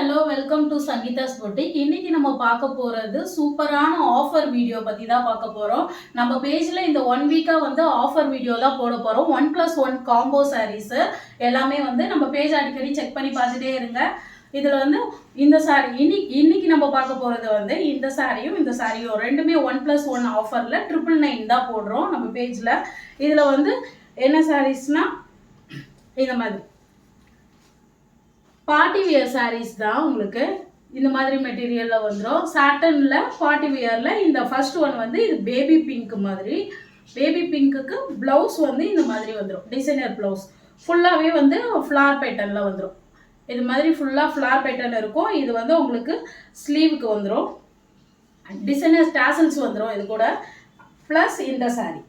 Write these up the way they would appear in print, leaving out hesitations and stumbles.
Hello welcome to Sangeetha's boutique. இன்னைக்கு நம்ம பார்க்க போகிறது சூப்பரான ஆஃபர் வீடியோ பற்றி தான் பார்க்க போகிறோம். நம்ம பேஜில் இந்த 1 வீக்காக வந்து ஆஃபர் வீடியோ தான் போட போகிறோம். 1+1 காம்போ சாரீஸு எல்லாமே வந்து நம்ம பேஜ் அடிக்கடி செக் பண்ணி பார்த்துட்டே இருங்க. இதில் வந்து இந்த சாரீ இன்னைக்கு நம்ம பார்க்க போகிறது வந்து இந்த சாரியும் ரெண்டுமே 1+1 ஆஃபரில் 999 தான் போடுறோம் நம்ம பேஜில். இதில் வந்து என்ன சாரீஸ்னால் இந்த மாதிரி பார்ட்டி வியர் சாரீஸ் தான். உங்களுக்கு இந்த மாதிரி மெட்டீரியலில் வந்துடும். சாட்டனில் பார்ட்டி வியரில் இந்த ஃபர்ஸ்ட் ஒன் வந்து இது பேபி பிங்க் மாதிரி. பேபி பிங்க்குக்கு ப்ளவுஸ் வந்து இந்த மாதிரி வந்துடும். டிசைனர் ப்ளவுஸ் ஃபுல்லாகவே வந்து ஃப்ளார் பேட்டர்னில் வந்துடும். இது மாதிரி ஃபுல்லாக ஃப்ளார் பேட்டர்ன் இருக்கும். இது வந்து உங்களுக்கு ஸ்லீவுக்கு வந்துடும். டிசைனர் டாசல்ஸ் வந்துடும் இது கூட. ப்ளஸ் இந்த சாரீ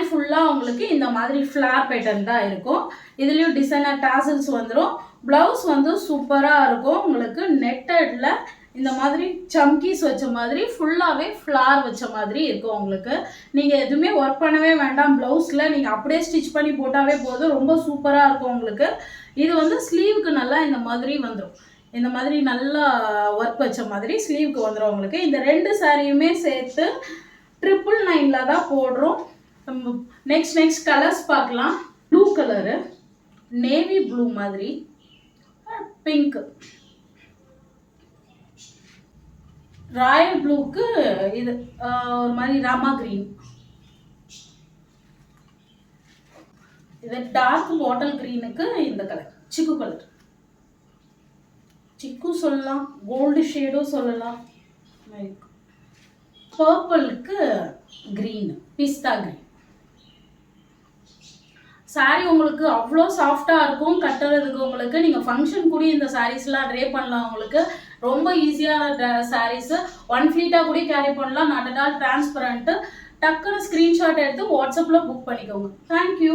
ஃபுல்லாக உங்களுக்கு இந்த மாதிரி ஃப்ளார் பேட்டர்ன் தான் இருக்கும். இதுலேயும் டிசைனர் டாசல்ஸ் வந்துடும். ப்ளவுஸ் வந்து சூப்பராக இருக்கும். உங்களுக்கு நெட்டடில் இந்த மாதிரி சம்கீஸ் வச்ச மாதிரி ஃபுல்லாகவே ஃப்ளார் வச்ச மாதிரி இருக்கும். உங்களுக்கு நீங்கள் எதுவுமே ஒர்க் பண்ணவே வேண்டாம். ப்ளவுஸில் நீங்கள் அப்படியே ஸ்டிச் பண்ணி போட்டாவே போதும். ரொம்ப சூப்பராக இருக்கும் உங்களுக்கு. இது வந்து ஸ்லீவுக்கு நல்லா இந்த மாதிரி வந்துடும். இந்த மாதிரி நல்லா ஒர்க் வச்ச மாதிரி ஸ்லீவுக்கு வந்துடும் உங்களுக்கு. இந்த 2 சாரியுமே சேர்த்து 999 தான் போடுறோம். நெக்ஸ்ட் கலர்ஸ் பார்க்கலாம். ப்ளூ கலரு, நேவி ப்ளூ மாதிரி, பிங்க், ராயல் ப்ளூக்கு இது ஒரு மாதிரி ராமா கிரீன், இது டார்க் பாட்டில் கிரீனுக்கு இந்த கலர் சிக்கு கலர், சிக்கு சொல்லலாம், கோல்டு ஷேடும் சொல்லலாம். பர்பிளுக்கு கிரீன், பிஸ்தா கிரீன். சாரீ உங்களுக்கு அவ்வளோ சாஃப்டாக இருக்கும் கட்டுறதுக்கு. உங்களுக்கு நீங்கள் ஃபங்க்ஷன் கூட இந்த சாரீஸ்லாம் ட்ரே பண்ணலாம். உங்களுக்கு ரொம்ப ஈஸியான சாரீஸு. 1 ஃப்ளீட்டாக கூட கேரி பண்ணலாம். Not at all transparent. டக்குன்னு ஸ்க்ரீன்ஷாட் எடுத்து வாட்ஸ்அப்பில் புக் பண்ணிக்கோங்க. தேங்க்யூ.